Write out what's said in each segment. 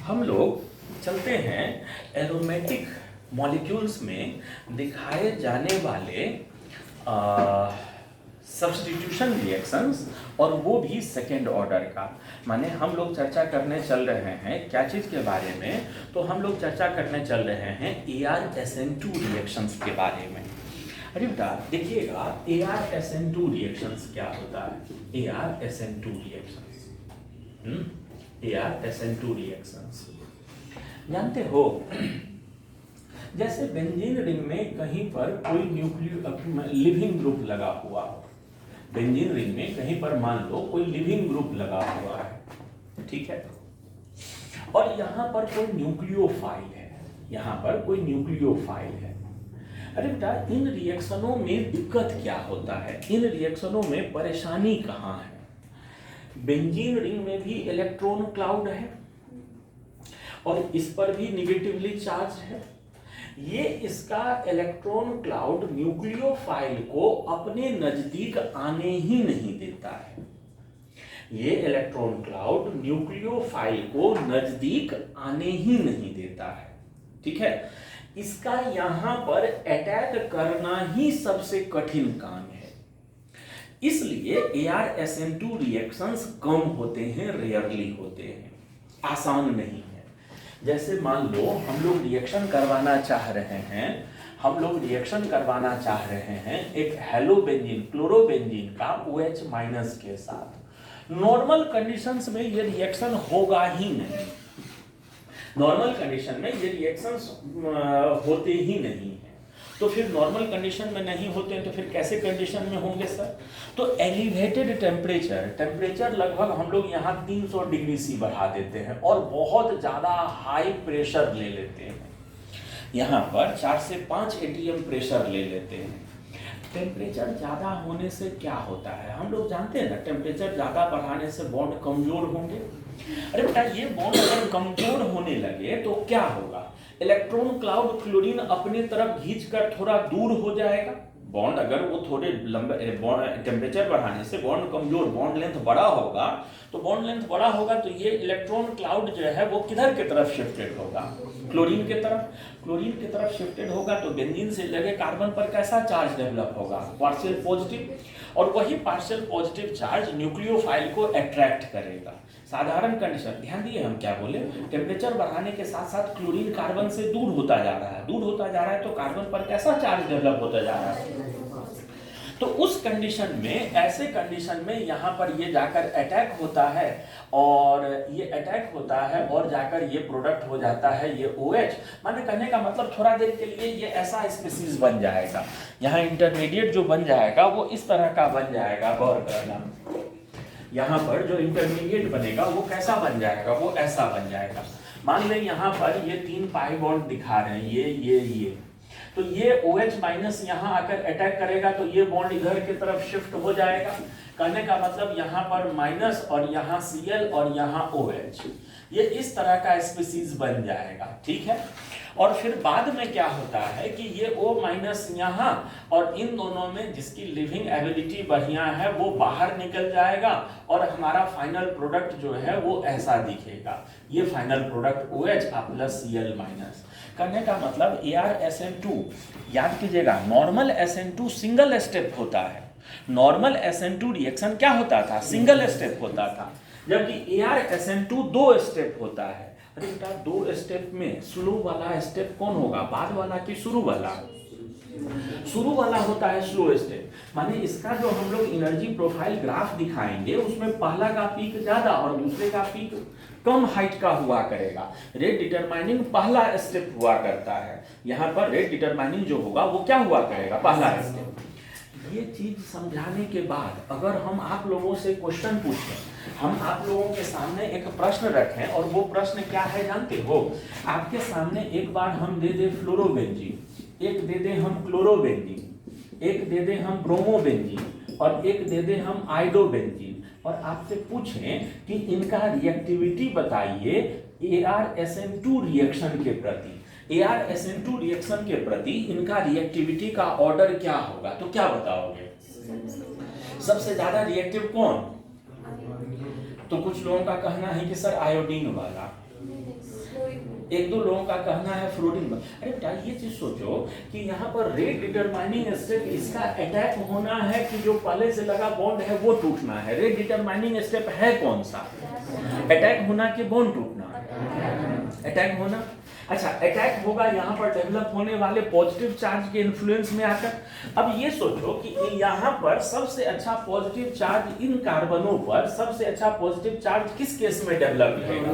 हम लोग चलते हैं एरोमेटिक मॉलिक्यूल्स में दिखाए जाने वाले सब्स्टिट्यूशन रिएक्शंस, और वो भी सेकेंड ऑर्डर का। माने हम लोग चर्चा करने चल रहे हैं क्या चीज़ के बारे में, तो हम लोग चर्चा करने चल रहे हैं ArSN2 रिएक्शंस के बारे में। अरे बेटा देखिएगा, ArSN2 रिएक्शंस क्या होता है। ArSN2 रिएक्शंस ArSN2 रिएक्शंस जानते हो, जैसे बेंजीन रिंग में कहीं पर कोई लिविंग ग्रुप लगा हुआ हो। बेंजीन रिंग में कहीं पर मान लो कोई लिविंग ग्रुप लगा हुआ है, ठीक है, और यहाँ पर कोई न्यूक्लियोफाइल है, यहाँ पर कोई न्यूक्लियोफाइल है। अरे बेटा इन रिएक्शनों में दिक्कत क्या होता है, इन रिएक्शनों में परेशानी कहाँ है। बेंजीन रिंग में भी इलेक्ट्रॉन क्लाउड है और इस पर भी निगेटिवली चार्ज है। ये इसका इलेक्ट्रॉन क्लाउड न्यूक्लियोफाइल को अपने नजदीक आने ही नहीं देता है। ये इलेक्ट्रॉन क्लाउड न्यूक्लियोफाइल को नजदीक आने ही नहीं देता है, ठीक है। इसका यहां पर अटैक करना ही सबसे कठिन काम है। इसलिए ArSN2 रिएक्शंस कम होते हैं, रेयरली होते हैं, आसान नहीं है। जैसे मान लो हम लोग रिएक्शन करवाना चाह रहे हैं, हम लोग रिएक्शन करवाना चाह रहे हैं एक हेलोबेंजीन क्लोरोबेंजीन का OH- के साथ। नॉर्मल कंडीशंस में ये रिएक्शन होगा ही नहीं, नॉर्मल कंडीशन में ये रिएक्शंस होते ही नहीं है। तो फिर नॉर्मल कंडीशन में नहीं होते हैं तो फिर कैसे कंडीशन में होंगे सर। तो एलिवेटेड टेम्परेचर लगभग हम लोग यहाँ 300 डिग्री C बढ़ा देते हैं और बहुत ज़्यादा हाई प्रेशर ले लेते हैं, यहाँ पर 4 से 5 ATM प्रेशर ले लेते हैं। टेम्परेचर ज़्यादा होने से क्या होता है, हम लोग जानते हैं ना, टेम्परेचर ज़्यादा बढ़ाने से बॉन्ड कमज़ोर होंगे। अरे बेटा ये बॉन्ड अगर कमज़ोर होने लगे तो क्या होगा, इलेक्ट्रॉन क्लाउड क्लोरीन अपने तरफ खींचकर थोड़ा दूर हो जाएगा। बॉन्ड अगर वो थोड़े लंबे टेम्परेचर बढ़ाने से बॉन्ड कमजोर, बॉन्ड लेंथ बड़ा होगा, तो बॉन्ड लेंथ बड़ा होगा तो ये इलेक्ट्रॉन क्लाउड जो है वो किधर की तरफ शिफ्टेड होगा, क्लोरीन की तरफ। क्लोरीन की तरफ शिफ्टेड होगा तो बेंजीन से लगे कार्बन पर कैसा चार्ज डेवलप होगा, पार्शियल पॉजिटिव, और वही पार्शियल पॉजिटिव चार्ज न्यूक्लियोफाइल को अट्रैक्ट करेगा। साधारण कंडीशन, ध्यान दिए हम क्या बोले, टेम्परेचर बढ़ाने के साथ साथ क्लोरीन कार्बन से दूर होता जा रहा है, दूर होता जा रहा है तो कार्बन पर कैसा चार्ज डेवलप होता जा रहा है। तो उस कंडीशन में, ऐसे कंडीशन में यहाँ पर ये जाकर अटैक होता है, और ये अटैक होता है और जाकर ये प्रोडक्ट हो जाता है ये OH। माने कहने का मतलब थोड़ा देर के लिए ये ऐसा स्पीसीज बन जाएगा, यहाँ इंटरमीडिएट जो बन जाएगा वो इस तरह का बन जाएगा। गौर करना, यहाँ पर जो इंटरमीडिएट बनेगा वो कैसा बन जाएगा, वो ऐसा बन जाएगा। मान लें यहाँ पर ये 3 पाई बॉन्ड दिखा रहे हैं, ये तो ये OH- यहाँ आकर अटैक करेगा तो ये बॉन्ड इधर की तरफ शिफ्ट हो जाएगा। कहने का मतलब यहाँ पर माइनस और यहाँ Cl और यहाँ OH, ये इस तरह का स्पीसीज बन जाएगा, ठीक है। और फिर बाद में क्या होता है कि ये O- यहाँ और इन दोनों में जिसकी लिविंग एबिलिटी बढ़िया है वो बाहर निकल जाएगा और हमारा फाइनल प्रोडक्ट जो है वो ऐसा दिखेगा, ये final product OH plus Cl minus. करने का मतलब ArSN2, याद कीजिएगा, नॉर्मल SN2 सिंगल स्टेप होता है। नॉर्मल SN2 रिएक्शन क्या होता था, सिंगल स्टेप होता था, जबकि ArSN2 2 स्टेप होता है। अरे बेटा 2 स्टेप में स्लो वाला स्टेप कौन होगा, बाद वाला कि शुरू वाला? शुरू वाला होता है स्लो स्टेप। माने इसका जो हम लोग एनर्जी प्रोफाइल ग्राफ दिखाएंगे उसमें पहला का पीक ज्यादा और दूसरे का पीक कम हाइट का हुआ करेगा। रेट डिटरमाइनिंग पहला स्टेप हुआ करता है, यहाँ पर रेट डिटरमाइनिंग जो होगा वो क्या हुआ करेगा, पहला स्टेप। ये चीज समझाने के बाद अगर हम आप लोगों से क्वेश्चन पूछें, हम आप लोगों के सामने एक प्रश्न रखें, और वो प्रश्न क्या है जानते हो, आपके सामने एक बार हम दे दे फ्लोरोबेंजीन, एक दे दे हम क्लोरोबेंजीन, एक दे दे हम ब्रोमोबेंजीन, और एक दे दे हम आइडोबेंजीन, और आपसे पूछें कि इनका रिएक्टिविटी बताइए ArSN2 रिएक्शन के प्रति। ArSN2 रिएक्शन के प्रति इनका रिएक्टिविटी का ऑर्डर क्या होगा, तो क्या बताओगे? सबसे ज्यादा रिएक्टिव कौन? तो कुछ लोगों का कहना है कि सर आयोडीन वाला, एक दो लोगों का कहना है फ्लोटिंग। अरे बेटा ये चीज सोचो कि यहाँ पर रेट डिटरमाइनिंग स्टेप इसका अटैक होना है कि जो पहले से लगा बॉन्ड है वो टूटना है। रेट डिटरमाइनिंग स्टेप है कौन सा? अटैक होना कि बॉन्ड टूटना? अटैक होना। अच्छा, अटैक होगा यहाँ पर डेवलप होने वाले पॉजिटिव चार्ज के इन्फ्लुएंस में आकर। अब ये सोचो कि यहाँ पर सबसे अच्छा पॉजिटिव चार्ज इन कार्बनों पर सबसे अच्छा पॉजिटिव चार्ज किस केस में डेवलप होगा?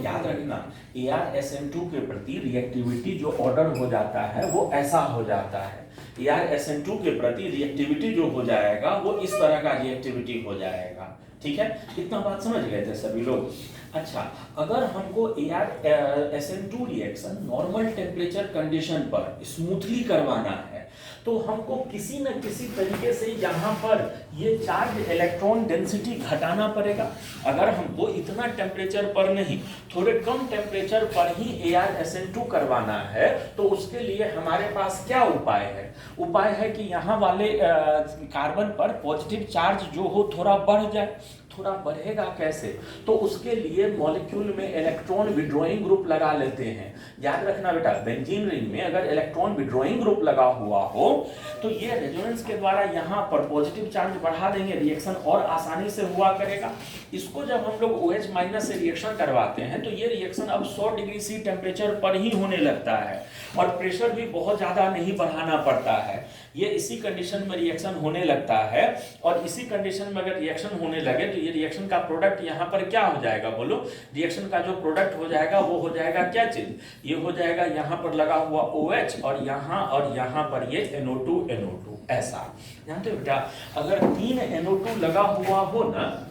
याद रखना, ArSN2 के प्रति रिएक्टिविटी जो ऑर्डर हो जाता है वो ऐसा हो जाता है। ArSN2 के प्रति रिएक्टिविटी जो हो जाएगा वो इस तरह का रिएक्टिविटी हो जाएगा। ठीक है, इतना बात समझ गए थे सभी लोग? अच्छा, अगर हमको ArSN2 reaction normal temperature condition पर स्मूथली करवाना है तो हमको किसी न किसी तरीके से यहाँ पर ये चार्ज इलेक्ट्रॉन डेंसिटी घटाना पड़ेगा। अगर हमको इतना टेम्परेचर पर नहीं, थोड़े कम टेम्परेचर पर ही ArSN2 करवाना है तो उसके लिए हमारे पास क्या उपाय है? उपाय है कि यहाँ वाले कार्बन पर पॉजिटिव चार्ज जो हो थोड़ा बढ़ जाए। थोड़ा बढ़ेगा कैसे? तो उसके लिए मॉलिक्यूल में इलेक्ट्रॉन विड्रॉइंग ग्रुप लगा लेते हैं। याद रखना बेटा, बेंजीन रिंग में अगर इलेक्ट्रॉन विड्रॉइंग ग्रुप लगा हुआ हो तो ये रेजोनेंस के द्वारा यहाँ पर पॉजिटिव चार्ज बढ़ा देंगे, रिएक्शन और आसानी से हुआ करेगा। इसको जब हम लोग OH- से रिएक्शन करवाते हैं तो ये रिएक्शन अब 100 डिग्री सी टेम्परेचर पर ही होने लगता है और प्रेशर भी बहुत ज़्यादा नहीं बढ़ाना पड़ता है। ये इसी कंडीशन में रिएक्शन होने लगता है और इसी कंडीशन में अगर रिएक्शन होने लगे तो ये रिएक्शन का प्रोडक्ट यहाँ पर क्या हो जाएगा? बोलो, रिएक्शन का जो प्रोडक्ट हो जाएगा वो हो जाएगा क्या चीज? ये हो जाएगा यहाँ पर लगा हुआ OH और यहाँ पर ये NO2 ऐसा। जानते हो बेटा, अगर 3 NO2 लगा हुआ हो ना,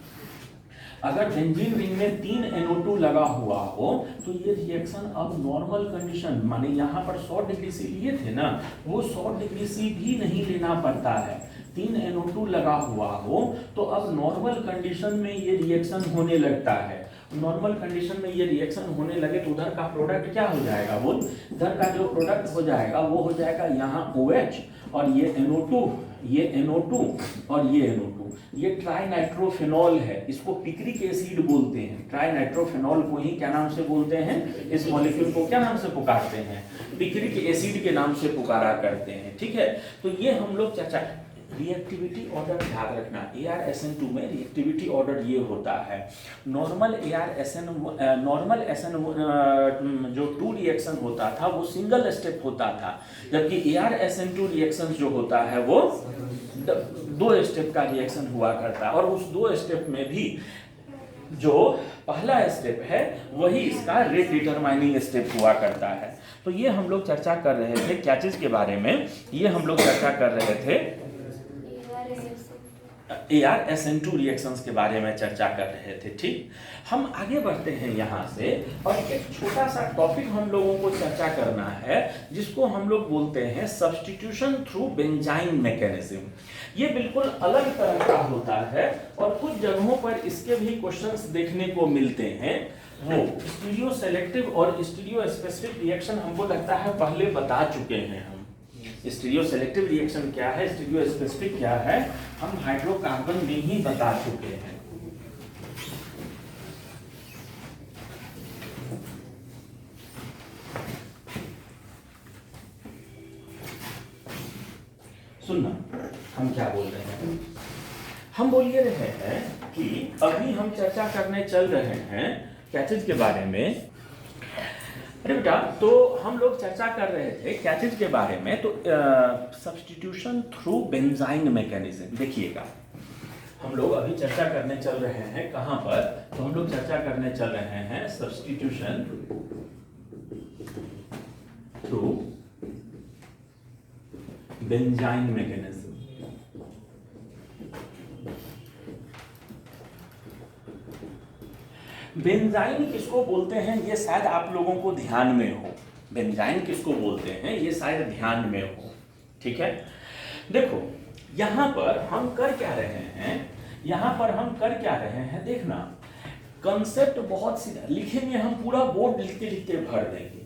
अगर बेंजीन रिंग में 3 NO2 लगा हुआ हो तो ये रिएक्शन अब नॉर्मल कंडीशन, माने यहाँ पर 100 डिग्री सी लिए थे ना, वो 100 डिग्री सी भी नहीं लेना पड़ता है। 3 NO2 लगा हुआ हो तो अब नॉर्मल कंडीशन में ये रिएक्शन होने लगता है। नॉर्मल कंडीशन में ये रिएक्शन होने लगे तो उधर का प्रोडक्ट क्या हो जाएगा? वो उधर का जो प्रोडक्ट हो जाएगा वो हो जाएगा यहाँ OH और ये NO2, ये NO2 और ये NO2। ये ट्राइनाइट्रोफेनॉल है, इसको पिक्रिक एसिड बोलते हैं। ट्राइनाइट्रोफेनॉल को ही क्या नाम से बोलते हैं? इस मॉलिक्यूल को क्या नाम से पुकारते हैं? पिक्रिक एसिड के नाम से पुकारा करते हैं। ठीक है, तो ये हम लोग चर्चा। रिएक्टिविटी ऑर्डर याद रखना, ArSN2 में रिएक्टिविटी ऑर्डर ये होता है। नॉर्मल SN जो 2 रिएक्शन होता था वो सिंगल स्टेप होता था, जबकि ArSN2 रिएक्शन जो होता है वो 2 स्टेप का रिएक्शन हुआ करता है। और उस 2 स्टेप में भी जो पहला स्टेप है वही इसका रेट डिटरमाइनिंग स्टेप हुआ करता है। तो ये हम लोग चर्चा कर रहे थे क्या चीज के बारे में? ये हम लोग चर्चा कर रहे थे ArSN2 रिएक्शंस के बारे में चर्चा कर रहे थे। ठीक, हम आगे बढ़ते हैं यहाँ से और एक छोटा सा टॉपिक हम लोगों को चर्चा करना है जिसको हम लोग बोलते हैं सब्स्टिट्यूशन थ्रू बेंजाइन मैकेनिज्म। ये बिल्कुल अलग तरह का होता है और कुछ जगहों पर इसके भी क्वेश्चंस देखने को मिलते हैं। वो स्टीरियो सेलेक्टिव और स्टीरियो स्पेसिफिक रिएक्शन हमको लगता है पहले बता चुके हैं हम। स्टीरियो सेलेक्टिव रिएक्शन क्या है, स्टीरियो स्पेसिफिक क्या है, हम हाइड्रोकार्बन में ही बता चुके हैं। सुनना, हम क्या बोल रहे हैं? हम बोल ये रहे हैं कि अभी हम चर्चा करने चल रहे हैं क्या चीज के बारे में? अरे बेटा, तो हम लोग चर्चा कर रहे थे क्या चीज के बारे में? तो सब्स्टिट्यूशन थ्रू बेंजाइन मैकेनिज्म। देखिएगा, हम लोग अभी चर्चा करने चल रहे हैं कहाँ पर? तो हम लोग चर्चा करने चल रहे हैं substitution through benzene mechanism. Benzene किसको बोलते हैं ये शायद आप लोगों को ध्यान में हो। बेंजाइन किसको बोलते हैं ये शायद ध्यान में हो। ठीक है, देखो यहां पर हम कर क्या रहे हैं? यहां पर हम कर क्या रहे हैं? देखना, कंसेप्ट बहुत सीधा लिखेंगे, हम पूरा बोर्ड लिखते लिखते भर देंगे,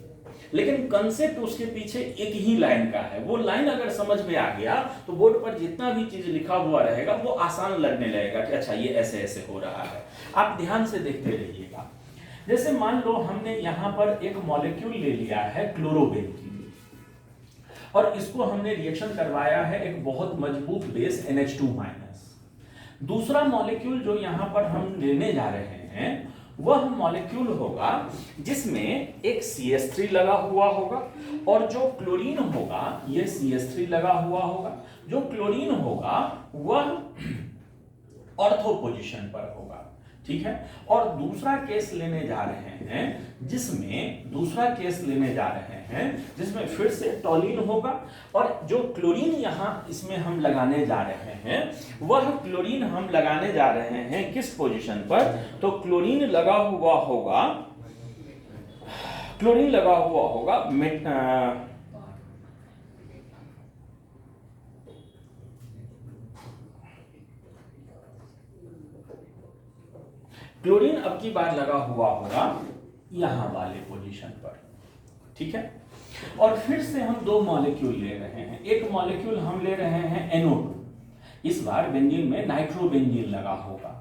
लेकिन कंसेप्ट उसके पीछे एक ही लाइन का है। वो लाइन अगर समझ में आ गया तो बोर्ड पर जितना भी चीज लिखा हुआ रहेगा वो आसान लगने लगेगा कि अच्छा ये ऐसे ऐसे हो रहा है। आप ध्यान से देखते रहिएगा। जैसे मान लो हमने यहां पर एक मॉलिक्यूल ले लिया है क्लोरोबेंजीन और इसको हमने रिएक्शन करवाया है एक बहुत मजबूत बेस NH2-। दूसरा मॉलिक्यूल जो यहां पर हम लेने जा रहे हैं वह मॉलिक्यूल होगा जिसमें एक CH3 लगा हुआ होगा और जो क्लोरीन होगा ये CH3 लगा हुआ होगा। जो क्लोरीन होगा वह ऑर्थो पोजीशन पर होगा, ठीक है। और दूसरा केस लेने जा रहे हैं जिसमें फिर से टॉलिन होगा और जो क्लोरीन यहां इसमें हम लगाने जा रहे हैं वह क्लोरीन हम लगाने जा रहे हैं किस पोजीशन पर, तो क्लोरीन लगा हुआ होगा क्लोरीन अब की बार लगा हुआ होगा यहां वाले पोजीशन पर, ठीक है। और फिर से हम दो मॉलिक्यूल ले रहे हैं। एक मॉलिक्यूल हम ले रहे हैं NO2, इस बार बेंजीन में नाइट्रोबेंजीन लगा होगा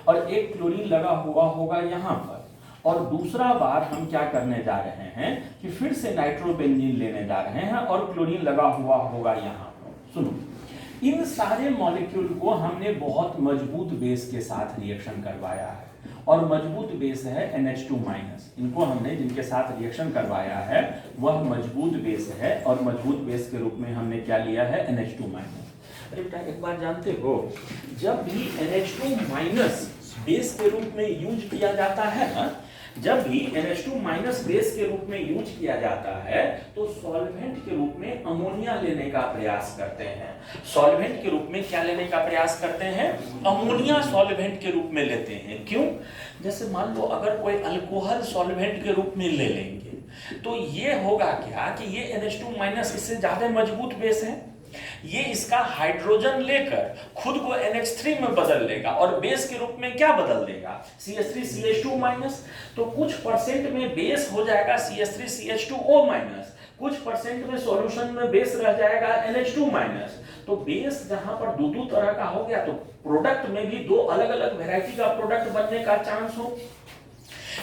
और एक क्लोरीन लगा हुआ होगा यहां पर। और दूसरा बार हम क्या करने जा रहे हैं कि फिर से नाइट्रोबेंजीन लेने जा रहे हैं और क्लोरीन लगा हुआ होगा यहां पर। सुनो, इन सारे मॉलिक्यूल को हमने बहुत मजबूत बेस के साथ रिएक्शन करवाया है और मजबूत बेस है NH2-। इनको हमने जिनके साथ रिएक्शन करवाया है वह मजबूत बेस है और मजबूत बेस के रूप में हमने क्या लिया है NH2-। अरे बेटा एक बार जानते हो, जब भी NH2- बेस के रूप में यूज किया जाता है ना, जब भी NH2- बेस के रूप में यूज किया जाता है तो सॉल्वेंट के रूप में अमोनिया लेने का प्रयास करते हैं। सॉल्वेंट के रूप में क्या लेने का प्रयास करते हैं? अमोनिया सॉल्वेंट के रूप में लेते हैं। क्यों? जैसे मान लो अगर कोई अल्कोहल सॉल्वेंट के रूप में ले लेंगे तो ये होगा क्या कि ये NH2- इससे ज्यादा मजबूत बेस है, ये इसका हाइड्रोजन लेकर खुद को NH3 में बदल लेगा और बेस के रूप में क्या बदल देगा? CH3 CH2-। तो कुछ परसेंट में बेस हो जाएगा CH3 CH2O-, कुछ परसेंट में सॉल्यूशन में बेस रह जाएगा NH2-। तो बेस जहां पर दो तरह का हो गया तो प्रोडक्ट में भी दो अलग अलग वैरायटी का प्रोडक्ट बनने का चांस हो।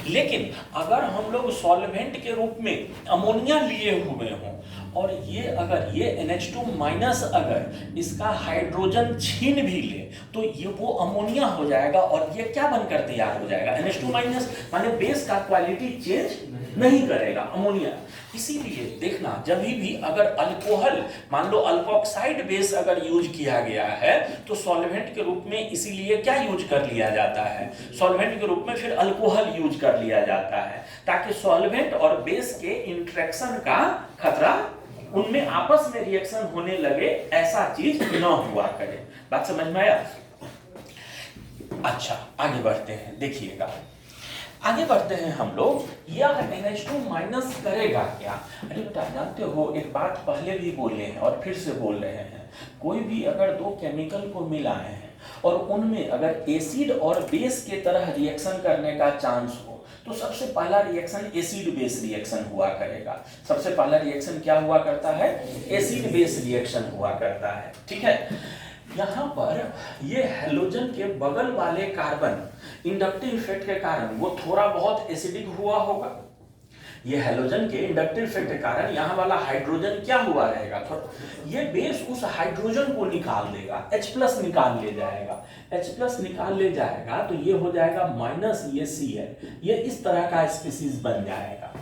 लेकिन अगर हम लोग सॉल्वेंट के रूप में अमोनिया लिए हुए हों और अगर ये NH2- अगर इसका हाइड्रोजन छीन भी ले तो ये वो अमोनिया हो जाएगा और ये क्या बनकर तैयार हो जाएगा? NH2-, माने बेस का क्वालिटी चेंज नहीं करेगा, अमोनिया। इसीलिए देखना, जब भी अगर अल्कोहल, मान लो अल्कोक्साइड बेस अगर यूज किया गया है तो सॉल्वेंट के रूप में इसीलिए क्या यूज कर लिया जाता है? सॉल्वेंट के रूप में फिर अल्कोहल यूज कर लिया जाता है ताकि सॉल्वेंट और बेस के इंटरेक्शन का खतरा, उनमें आपस में रिएक्शन होने लगे, ऐसा चीज न हुआ करे। बात समझ में आया? अच्छा आगे बढ़ते हैं, देखिएगा आगे बढ़ते हैं हम लोग। यह NH2- करेगा क्या? अरे बेटा जानते हो, एक बात पहले भी बोले हैं और फिर से बोल रहे हैं, कोई भी अगर दो केमिकल को मिलाए हैं और उनमें अगर एसिड और बेस के तरह रिएक्शन करने का चांस हो तो सबसे पहला रिएक्शन एसिड बेस रिएक्शन हुआ करेगा। सबसे पहला रिएक्शन क्या हुआ करता है? एसिड बेस रिएक्शन हुआ करता है, ठीक है। यहाँ पर ये हेलोजन के बगल वाले कार्बन इंडक्टिव इफेक्ट के कारण वो थोड़ा बहुत एसिडिक हुआ होगा। ये हेलोजन के इंडक्टिव इफेक्ट के कारण यहाँ वाला हाइड्रोजन क्या हुआ रहेगा? ये बेस उस हाइड्रोजन को निकाल देगा, H+ निकाल ले जाएगा। H+ निकाल ले जाएगा तो ये हो जाएगा माइनस ये Cl, ये इस तरह का स्पीशीज बन जाएगा।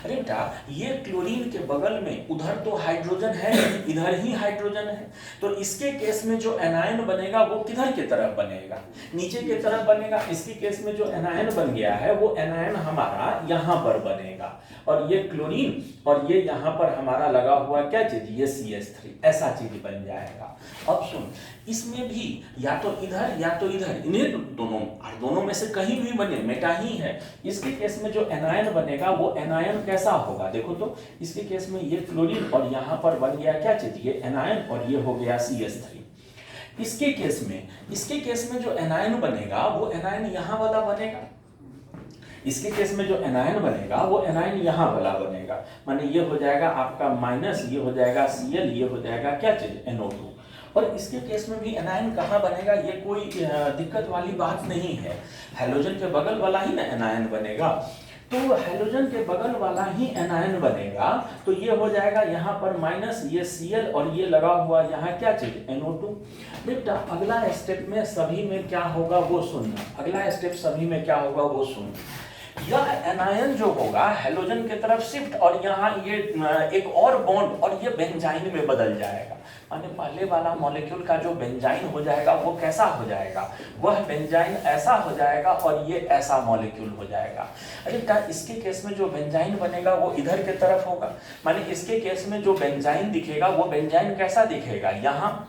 अरे बेटा ये क्लोरीन के बगल में उधर तो हाइड्रोजन है, इधर ही हाइड्रोजन है, तो इसके केस में जो एनायन बनेगा वो किधर की तरफ बनेगा? नीचे की तरफ बनेगा। इसके केस में जो एनायन बन गया है वो एनायन हमारा यहाँ पर बनेगा और ये क्लोरीन और ये यहाँ पर हमारा लगा हुआ क्या चीज? ये CH3, ऐसा चीज बन जाएगा। अब सुन, इसमें भी या तो इधर या तो इधर, इन्हें दोनों में से कहीं भी बने, मेटा ही है। इसके केस में जो एनायन बनेगा वो एनायन कैसा होगा? देखो तो इसके केस में ये क्लोरीन और यहाँ पर बन गया क्या चीज? ये एनायन और ये हो गया CH3। इसके केस में जो एनायन बनेगा वो एनायन यहाँ वाला बनेगा। इसके केस में जो एनायन बनेगा वो एनायन यहाँ वाला बनेगा, माने ये हो जाएगा आपका माइनस, ये हो जाएगा Cl, ये हो जाएगा क्या चीज? NO2। और इसके केस में भी एनायन कहाँ बनेगा, ये कोई दिक्कत वाली बात नहीं है। हैलोजन के बगल वाला ही ना एनायन बनेगा, तो हैलोजन के बगल वाला ही एनायन बनेगा। तो ये हो जाएगा यहाँ पर माइनस, ये Cl और ये लगा हुआ यहाँ क्या चीज NO2। बेटा अगला स्टेप में सभी में क्या होगा वो सुनना, अगला स्टेप सभी में क्या होगा वो सुनना। यह एनायन जो होगा हैलोजन की तरफ शिफ्ट और यहाँ ये एक और बॉन्ड और ये बेंजाइन में बदल जाएगा। माने पहले वाला मॉलिक्यूल का जो बेंजाइन हो जाएगा वो कैसा हो जाएगा, वह बेंजाइन ऐसा हो जाएगा और ये ऐसा मॉलिक्यूल हो जाएगा। अरे क्या इसके केस में जो बेंजाइन बनेगा वो इधर की तरफ होगा, माने इसके केस में जो बेंजाइन दिखेगा वो बेंजाइन कैसा दिखेगा, यहाँ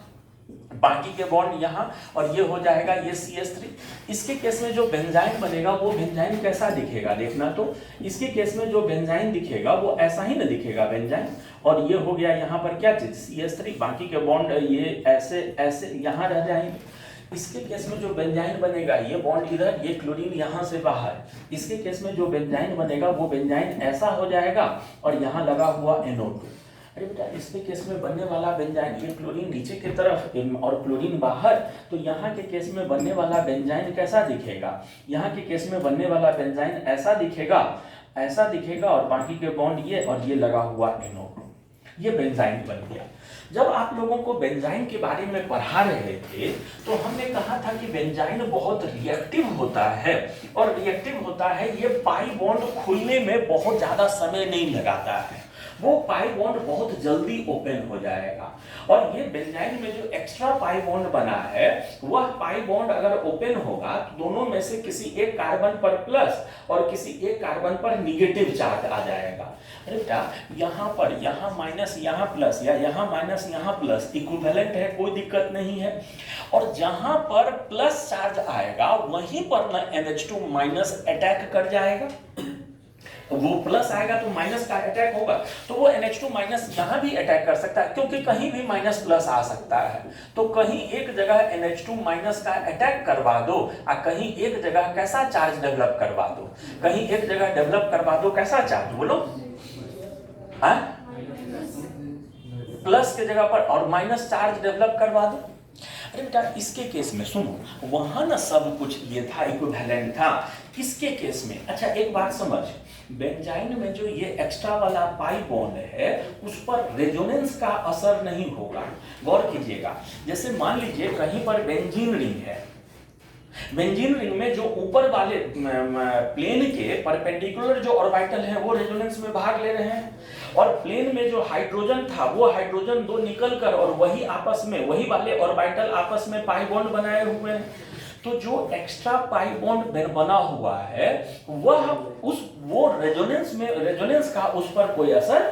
बाकी के बॉन्ड यहाँ और ये हो जाएगा ये CH3। इसके केस में जो बेंजाइन बनेगा वो बेंजाइन कैसा दिखेगा, देखना तो इसके केस में जो बेंजाइन दिखेगा वो ऐसा ही ना दिखेगा बेंजाइन, और ये हो गया यहाँ पर क्या चीज CH3, बाकी के बॉन्ड ये ऐसे ऐसे यहाँ रह जाएंगे। इसके केस में जो बेंजाइन बनेगा ये बॉन्ड इधर, ये क्लोरीन यहाँ से बाहर। इसके केस में जो बेंजाइन बनेगा वो बेंजाइन ऐसा हो जाएगा और यहाँ लगा हुआ NO2। अरे बेटा इसके केस में बनने वाला बेंजाइन, ये क्लोरीन नीचे की तरफ और क्लोरीन बाहर, तो यहाँ के केस में बनने वाला बेंजाइन कैसा दिखेगा, यहाँ के केस में बनने वाला बेंजाइन ऐसा दिखेगा, ऐसा दिखेगा और बाकी के बॉन्ड ये और ये लगा हुआ NO2, ये बेंजाइन बन गया। जब आप लोगों को बेंजाइन के बारे में पढ़ा रहे थे तो हमने कहा था कि बेंजाइन बहुत रिएक्टिव होता है, और रिएक्टिव होता है, ये पाई बॉन्ड खुलने में बहुत ज्यादा समय नहीं लगाता है, वो पाई बॉन्ड बहुत जल्दी ओपन हो जाएगा। और ये बेंजाइन में जो एक्स्ट्रा पाई बॉन्ड बना है वह पाई बॉन्ड अगर ओपन होगा तो दोनों में से किसी एक कार्बन पर प्लस और किसी एक कार्बन पर निगेटिव चार्ज आ जाएगा। अरे बेटा यहाँ पर यहाँ माइनस यहाँ प्लस या यहाँ माइनस यहाँ प्लस इक्विवेलेंट है, कोई दिक्कत नहीं है। और जहां पर प्लस चार्ज आएगा वहीं पर ना NH2 माइनस अटैक कर जाएगा, वो प्लस आएगा तो माइनस का अटैक होगा, तो वो NH2 माइनस यहाँ भी अटैक कर सकता है, क्योंकि कहीं भी माइनस प्लस आ सकता है। तो कहीं एक जगह NH2 माइनस का अटैक करवा दो और कहीं एक जगह कैसा चार्ज डेवलप करवा दो, कहीं एक जगह डेवलप करवा दो कैसा चार्ज, बोलो हाँ, प्लस के जगह पर और माइनस चार्ज डेवलप करवा दो। अरे बेटा इसके केस में सुनो, वहां ना सब कुछ ये था, इक्विवेलेंट था। इसके केस में अच्छा एक बात समझ, बेंजाइन में जो ये एक्स्ट्रा वाला पाई बॉन्ड है उस पर रेजोनेंस का असर नहीं होगा। गौर कीजिएगा, जैसे मान लीजिए कहीं पर बेंजीन रिंग है, बेंजीन रिंग में जो ऊपर वाले प्लेन के परपेंडिकुलर जो ऑर्बिटल है वो रेजोनेंस में भाग ले रहे हैं, और प्लेन में जो हाइड्रोजन था वो हाइड्रोजन दो निकल कर और वही आपस में, वही वाले ऑर्बिटल आपस में पाई बॉन्ड बनाए हुए हैं। तो जो एक्स्ट्रा पाई बॉन्ड बना हुआ है वह वो रेजोनेंस का उस पर कोई असर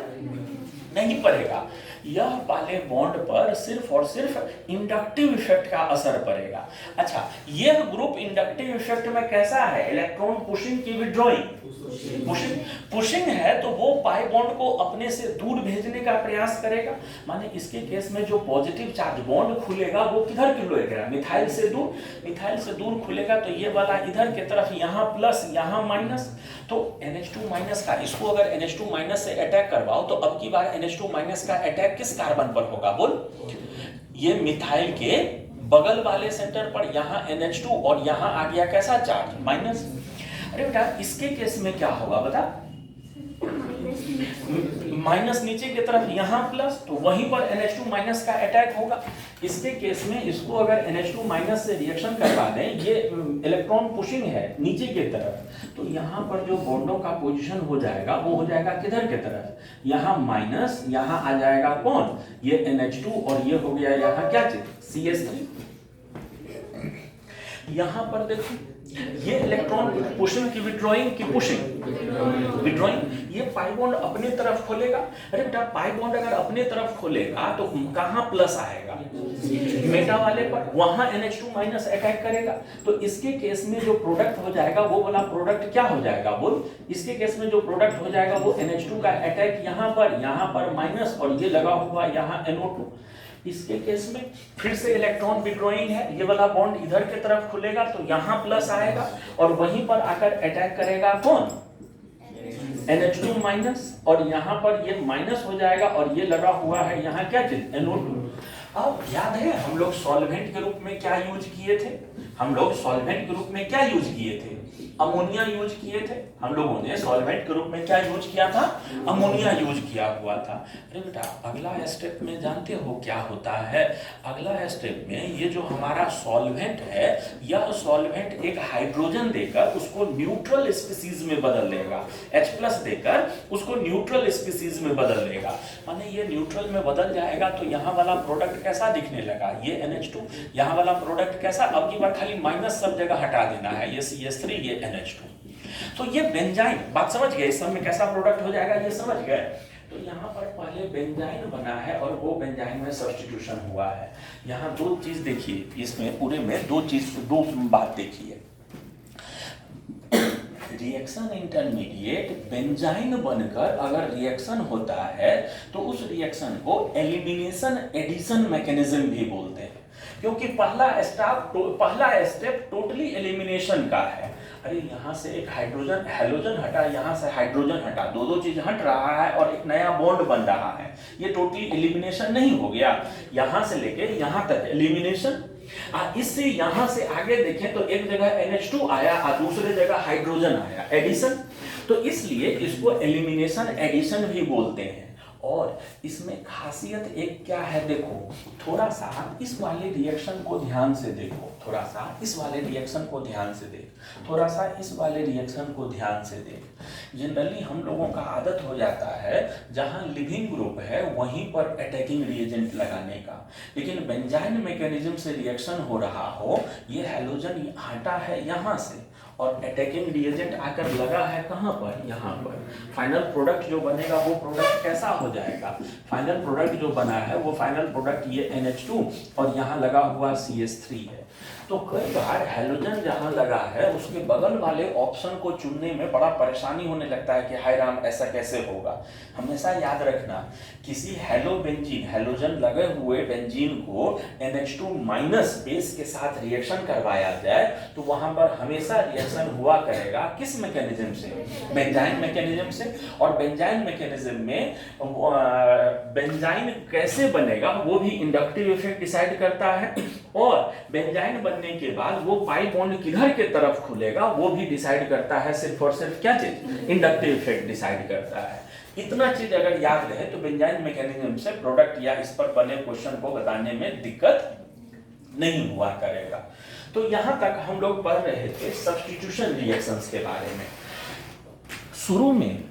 नहीं पड़ेगा। यह वाले बॉन्ड पर सिर्फ और सिर्फ इंडक्टिव इफेक्ट का असर पड़ेगा। अच्छा यह ग्रुप इंडक्टिव इफेक्ट में कैसा है, इलेक्ट्रॉन पुशिंग की विड्रॉइंग, पुशिंग है तो वो पाई बॉन्ड को अपने से दूर भेजने का प्रयास करेगा। माने इसके केस में जो पॉजिटिव चार्ज बॉन्ड खुलेगा वो किधर खुलेगा, मिथाइल से दूर, मिथाइल से दूर खुलेगा तो ये वाला इधर की तरफ, यहाँ प्लस यहाँ माइनस, तो NH2 माइनस का, इसको अगर NH2 माइनस से अटैक करवाओ तो अब की बार NH2 माइनस का अटैक किस कार्बन पर होगा, बोल, ये मिथाइल के बगल वाले सेंटर पर, यहाँ NH2 और यहाँ आ गया कैसा चार्ज, माइनस। अरे बेटा इसके केस में क्या होगा बता, माइनस नीचे की तरफ यहाँ प्लस, तो वहीं पर NH2 माइनस का अटैक होगा। इसके केस में इसको अगर NH2 माइनस से रिएक्शन करवा दें, ये इलेक्ट्रॉन पुशिंग है नीचे की तरफ, तो यहाँ पर जो बॉन्डों का पोजीशन हो जाएगा वो हो जाएगा किधर की तरफ, यहाँ माइनस, यहाँ आ जाएगा कौन, ये NH2 और ये हो गया यहाँ क्या चीज CH3। यहाँ पर देखो ये इलेक्ट्रॉन पुशिंग की विड्रॉइंग की पुशिंग, विड्रॉइंग, ये पाई बॉन्ड अपने तरफ खोलेगा। अरे बेटा पाई बॉन्ड अगर अपने तरफ खोलेगा तो कहाँ प्लस आएगा, मेटा वाले पर, वहां NH2 माइनस अटैक करेगा। तो इसके केस में जो प्रोडक्ट हो जाएगा वो वाला प्रोडक्ट क्या हो जाएगा, बोल, इसके केस में जो प्रोडक्ट हो जाएगा वो NH2 का अटैक यहाँ पर माइनस और ये लगा हुआ यहाँ NO2। इसके केस में फिर से इलेक्ट्रॉन विड्रॉइंग है, ये वाला बॉन्ड इधर की तरफ खुलेगा तो यहाँ प्लस आएगा और वहीं पर आकर अटैक करेगा कौन, NH2 माइनस, और यहाँ पर ये माइनस हो जाएगा और ये लगा हुआ है यहाँ क्या चीज, NO2। अब याद है हम लोग सॉल्वेंट के रूप में क्या यूज किए थे? हम लोग सॉल्वेंट के रूप में क्या यूज किए थे? अमोनिया यूज किए थे। हम लोगों ने सॉल्वेंट के रूप में क्या यूज किया था? अमोनिया यूज किया हुआ था। अरे बेटा, अगला स्टेप में जानते हो क्या होता है? अगला स्टेप में ये जो हमारा सॉल्वेंट है, यह सॉल्वेंट एक हाइड्रोजन देकर उसको न्यूट्रल स्पीसीज में बदल लेगा। H+ देकर उसको न्यूट्रल स्पीसीज में बदल लेगा। माने ये न्यूट्रल में बदल जाएगा तो यहाँ वाला प्रोडक्ट कैसा दिखने लगा? ये NH2। यहाँ वाला प्रोडक्ट कैसा? अब की बार खाली माइनस सब जगह हटा देना है, ये CH3, ये NH2। तो ये बेंजाइन, बात समझ गए? इस सब में कैसा प्रोडक्ट हो जाएगा, ये समझ गए? तो यहाँ पर पहले बेंजाइन बना है और वो बेंजाइन में सब्स्टिट्यूशन हुआ है। यहाँ दो चीज देखिए, इसमें पूरे में दो बात देखिए। रिएक्शन इंटरमीडिएट बेंजाइन बनकर अगर रिएक्शन होता है तो उस रिएक्शन को एलिमिनेशन एडिशन मैकेनिज्म भी बोलते हैं, क्योंकि पहला स्टेप टोटली एलिमिनेशन का है। अरे यहाँ से एक हाइड्रोजन हैलोजन हटा, यहाँ से हाइड्रोजन हटा, दो चीज हट रहा है और एक नया बॉन्ड बन रहा है। ये टोटली एलिमिनेशन नहीं हो गया? यहाँ से लेके यहाँ तक एलिमिनेशन। इससे यहां से आगे देखें तो एक जगह NH2 आया और दूसरे जगह हाइड्रोजन आया, एडिशन। तो इसलिए इसको एलिमिनेशन एडिशन भी बोलते हैं। और इसमें खासियत एक क्या है, देखो थोड़ा सा इस वाले रिएक्शन को ध्यान से देखो, थोड़ा सा इस वाले रिएक्शन को ध्यान से देख, थोड़ा सा इस वाले रिएक्शन को ध्यान से देख। जनरली हम लोगों का आदत हो जाता है जहां लिविंग ग्रुप है वहीं पर अटैकिंग रिएजेंट लगाने का, लेकिन बेंजाइन मैकेनिज्म से रिएक्शन हो रहा हो, ये हैलोजन हटा है यहाँ से और अटैकिंग रिएजेंट आकर लगा है कहाँ पर? यहाँ पर। फाइनल प्रोडक्ट जो बनेगा वो प्रोडक्ट कैसा हो जाएगा? फाइनल प्रोडक्ट जो बना है वो फाइनल प्रोडक्ट ये NH2 और यहाँ लगा हुआ CH3 है। तो कई बार हैलोजन जहाँ लगा है उसके बगल वाले ऑप्शन को चुनने में बड़ा परेशानी होने लगता है कि हाय राम, ऐसा कैसे होगा। हमेशा याद रखना, किसी हैलोजन लगे हुए बेंजीन को NH2- बेस के साथ रिएक्शन करवाया जाए तो वहां पर हमेशा रिएक्शन हुआ करेगा किस मैकेनिज्म से? बेंजाइन मैकेनिज्म से। और बेंजाइन मैकेनिज्म में बेंजाइन कैसे बनेगा वो भी इंडक्टिव इफेक्ट डिसाइड करता है, और बेंजाइन बनने के बाद वो पाई बॉन्ड किधर के तरफ खुलेगा वो भी डिसाइड करता है। सिर्फ और सिर्फ क्या चीज? इंडक्टिव इफेक्ट डिसाइड करता है। इतना चीज अगर याद रहे तो बेंजाइन मैकेनिज्म से प्रोडक्ट या इस पर बने क्वेश्चन को बताने में दिक्कत नहीं हुआ करेगा। तो यहां तक हम लोग पढ़ रहे थे सब्स्टिट्यूशन रिएक्शंस के बारे में। शुरू में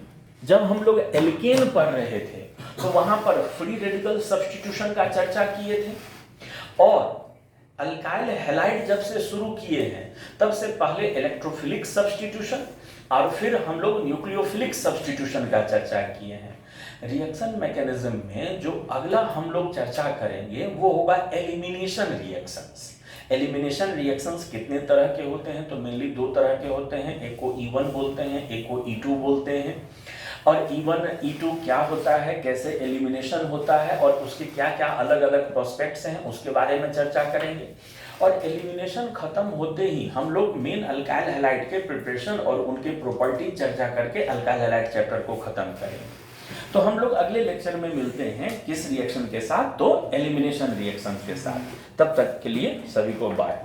जब हम लोग एल्केन पढ़ रहे थे तो वहां पर फ्री रेडिकल सब्स्टिट्यूशन का चर्चा किए थे, और अल्काइल हैलाइड जब से शुरू किए हैं तब से पहले इलेक्ट्रोफिलिक सब्स्टिट्यूशन और फिर हम लोग न्यूक्लियोफिलिक सब्स्टिट्यूशन का चर्चा किए हैं। रिएक्शन मैकेनिज्म में जो अगला हम लोग चर्चा करेंगे वो होगा एलिमिनेशन रिएक्शंस। एलिमिनेशन रिएक्शंस कितने तरह के होते हैं? तो मेनली दो तरह के होते हैं, एक को E1 बोलते हैं, एक को E2 बोलते हैं। और E1 E2 क्या होता है, कैसे एलिमिनेशन होता है और उसके क्या क्या अलग अलग प्रोस्पेक्ट्स हैं उसके बारे में चर्चा करेंगे। और एलिमिनेशन खत्म होते ही हम लोग मेन अल्काइल हैलाइड के प्रिपरेशन और उनके प्रॉपर्टी चर्चा करके अल्काइल हैलाइड चैप्टर को खत्म करेंगे। तो हम लोग अगले लेक्चर में मिलते हैं किस रिएक्शन के साथ? तो एलिमिनेशन रिएक्शन के साथ। तब तक के लिए सभी को बाय।